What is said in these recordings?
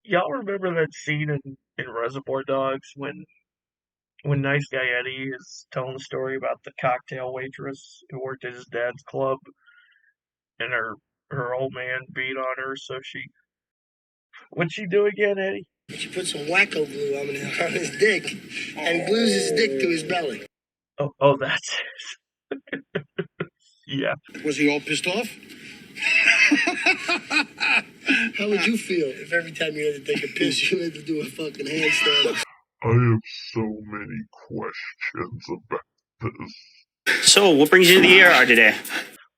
Y'all remember that scene in Reservoir Dogs when Nice Guy Eddie is telling the story about the cocktail waitress who worked at his dad's club and her old man beat on her, so what'd she do again, Eddie? She put some wacko glue on his dick and glues his dick to his belly. Oh, that's yeah. Was he all pissed off? How would you feel if every time you had to take a piss, you had to do a fucking handstand? I have so many questions about this. So, what brings you to the ER today?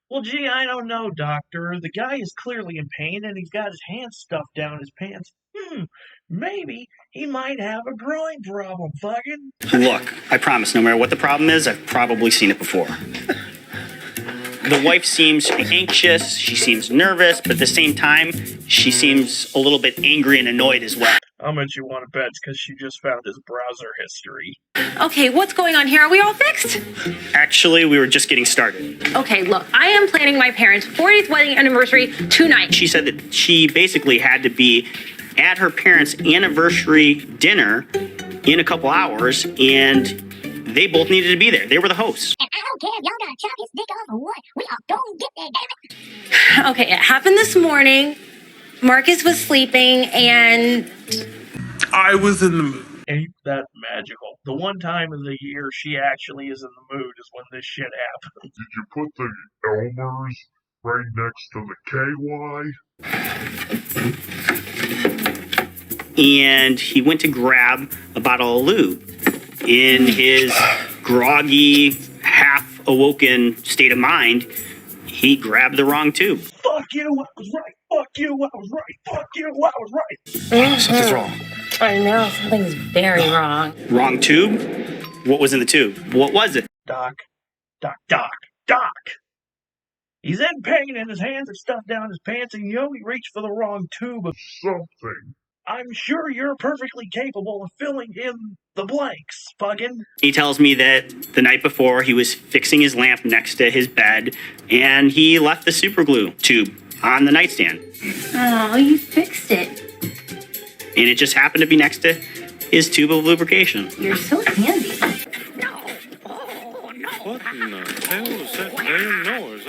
Well, gee, I don't know, doctor. The guy is clearly in pain and he's got his hands stuffed down his pants. Maybe he might have a groin problem, fucking. Look, I promise, no matter what the problem is, I've probably seen it before. The wife seems anxious, she seems nervous, but at the same time, she seems a little bit angry and annoyed as well. How much you want to bet? Because she just found his browser history. Okay, what's going on here? Are we all fixed? Actually, we were just getting started. Okay, look, I am planning my parents' 40th wedding anniversary tonight. She said that she basically had to be at her parents' anniversary dinner in a couple hours, and they both needed to be there. They were the hosts. And I don't care if y'all gotta chop his dick off or what. We are gonna get there, damn it. Okay, it happened this morning. Marcus was sleeping, and I was in the mood. Ain't that magical? The one time of the year she actually is in the mood is when this shit happens. Did you put the Elmers right next to the KY? And he went to grab a bottle of lube. In his groggy, half-awoken state of mind, he grabbed the wrong tube. Fuck you, I was right. Fuck you, I was right. Fuck you, I was right. Something's wrong. I know something's very wrong. Wrong tube? What was in the tube? What was it? Doc. He's in pain and his hands are stuffed down his pants and he reached for the wrong tube of Something. I'm sure you're perfectly capable of filling in the blanks, fucking. He tells me that the night before he was fixing his lamp next to his bed and he left the super glue tube on the nightstand. Oh, you fixed it. And it just happened to be next to his tube of lubrication. You're so handy. What in the hell is that damn noise?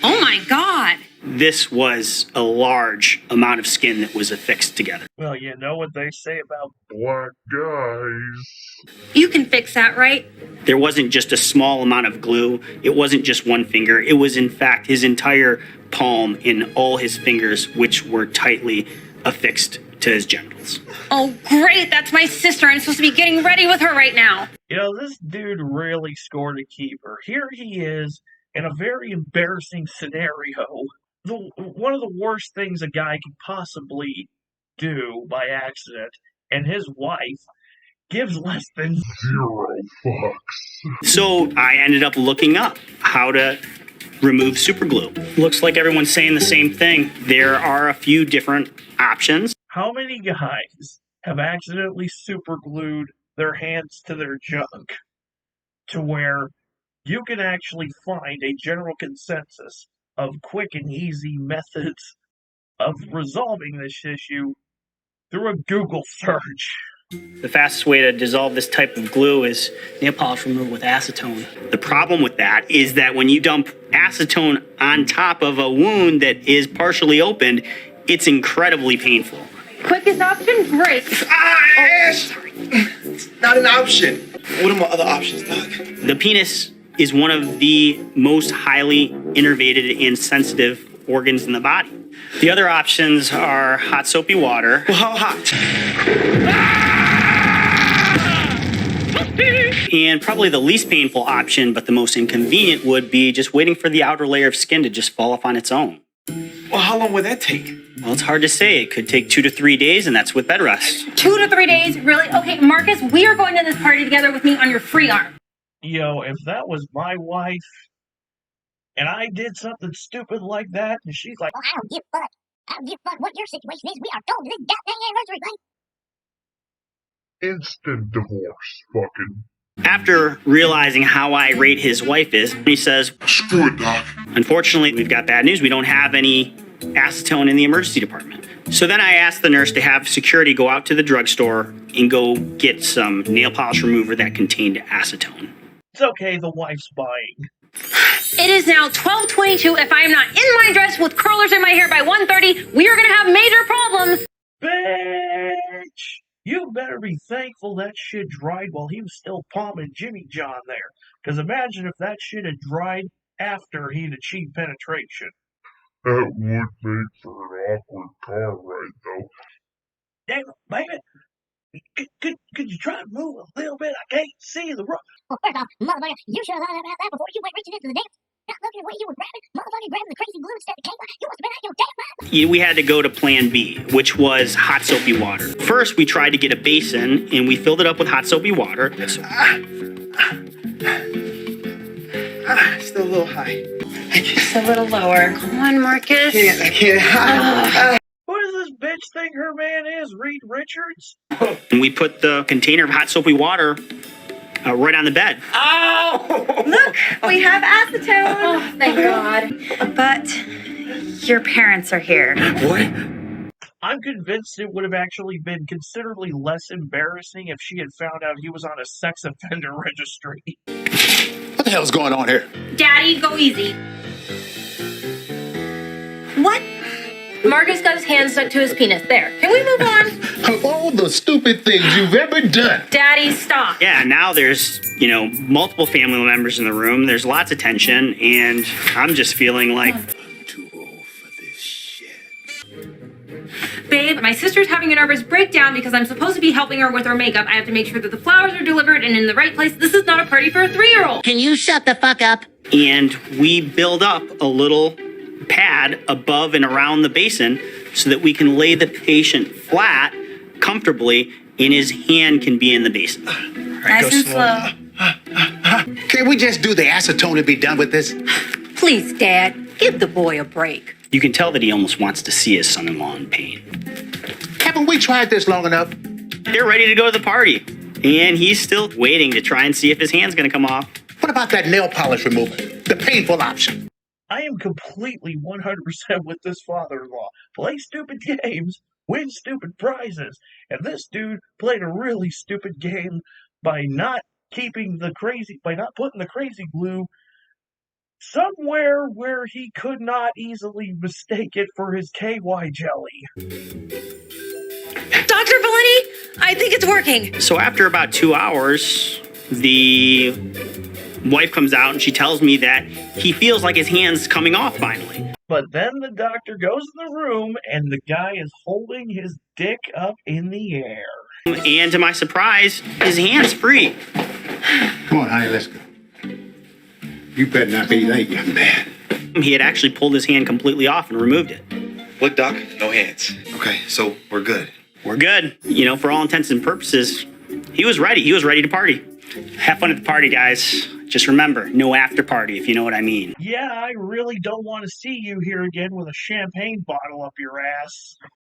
Oh my God. This was a large amount of skin that was affixed together. Well, you know what they say about Black guys. You can fix that, right? There wasn't just a small amount of glue. It wasn't just one finger. It was, in fact, his entire palm and all his fingers, which were tightly affixed to his genitals. Oh, great. That's my sister. I'm supposed to be getting ready with her right now. this dude really scored a keeper. Here he is in a very embarrassing scenario. One of the worst things a guy could possibly do by accident, and his wife gives less than 0 fucks. So I ended up looking up how to remove super glue. Looks like everyone's saying the same thing. There are a few different options. How many guys have accidentally superglued their hands to their junk to where you can actually find a general consensus of quick and easy methods of resolving this issue through a Google search? The fastest way to dissolve this type of glue is nail polish remover with acetone. The problem with that is that when you dump acetone on top of a wound that is partially opened, it's incredibly painful. Quickest option, break. It's not an option. What are my other options, Doc? The penis is one of the most highly innervated and sensitive organs in the body. The other options are hot soapy water. Well, how hot? And probably the least painful option, but the most inconvenient, would be just waiting for the outer layer of skin to just fall off on its own. Well, how long would that take? Well, it's hard to say. It could take 2 to 3 days, and that's with bed rest. 2 to 3 days? Really? Okay, Marcus, we are going to this party together with me on your free arm. If that was my wife and I did something stupid like that, and she's like, Well, I don't give a fuck. I don't give a fuck what your situation is. We are going to this goddamn anniversary, right? Instant divorce, fucking. After realizing how irate his wife is, he says, Screw it, Doc. unfortunately, we've got bad news. We don't have any acetone in the emergency department. So then I asked the nurse to have security go out to the drugstore and go get some nail polish remover that contained acetone. It's okay, the wife's buying. It is now 12:22. If I am not in my dress with curlers in my hair by 1:30, we are going to have major problems. Bitch! You better be thankful that shit dried while he was still palming Jimmy John there. Because imagine if that shit had dried after he'd achieved penetration. That would make for an awkward car ride, though. Damn, baby, could you try to move a little bit? I can't see the road. Well, first off, motherfucker, you should have thought about that before you went reaching into the damn. Not looking at the way you were grabbing the Krazy Glue instead of cake. You must have been out your damn mind. We had to go to plan B, which was hot soapy water. First, we tried to get a basin and we filled it up with hot soapy water. Still a little high. Just a little lower. Come on, Marcus. I can't. Who does this bitch think her man is? Reed Richards? And we put the container of hot soapy water right on the bed. Look, we have acetone. Oh, thank God. But your parents are here. What? I'm convinced it would have actually been considerably less embarrassing if she had found out he was on a sex offender registry. What the hell's going on here? Daddy, go easy. What? Marcus got his hand stuck to his penis. There. Can we move on? Of all the stupid things you've ever done. Daddy, stop. Yeah, now there's, multiple family members in the room. There's lots of tension, and I'm just feeling like... I'm too old for this shit. Babe, my sister's having a nervous breakdown because I'm supposed to be helping her with her makeup. I have to make sure that the flowers are delivered and in the right place. This is not a party for a 3-year-old. Can you shut the fuck up? And we build up a little pad above and around the basin so that we can lay the patient flat comfortably and his hand can be in the basin. Nice and slow. Can't we just do the acetone and be done with this? Please, Dad, give the boy a break. You can tell that he almost wants to see his son-in-law in pain. Haven't we tried this long enough? They're ready to go to the party, and he's still waiting to try and see if his hand's going to come off. What about that nail polish remover? The painful option. I am completely 100% with this father-in-law. Play stupid games, win stupid prizes. And this dude played a really stupid game by not putting the Krazy Glue somewhere where he could not easily mistake it for his KY jelly. Dr. Valenti, I think it's working. So after about 2 hours, the wife comes out and she tells me that he feels like his hand's coming off finally. But then the doctor goes in the room and the guy is holding his dick up in the air. And to my surprise, his hand's free. Come on, honey, let's go. You better not be late, young man. He had actually pulled his hand completely off and removed it. Look, Doc, no hands. Okay, so we're good. We're good. For all intents and purposes, he was ready. He was ready to party. Have fun at the party, guys. Just remember, no after party, if you know what I mean. Yeah, I really don't want to see you here again with a champagne bottle up your ass.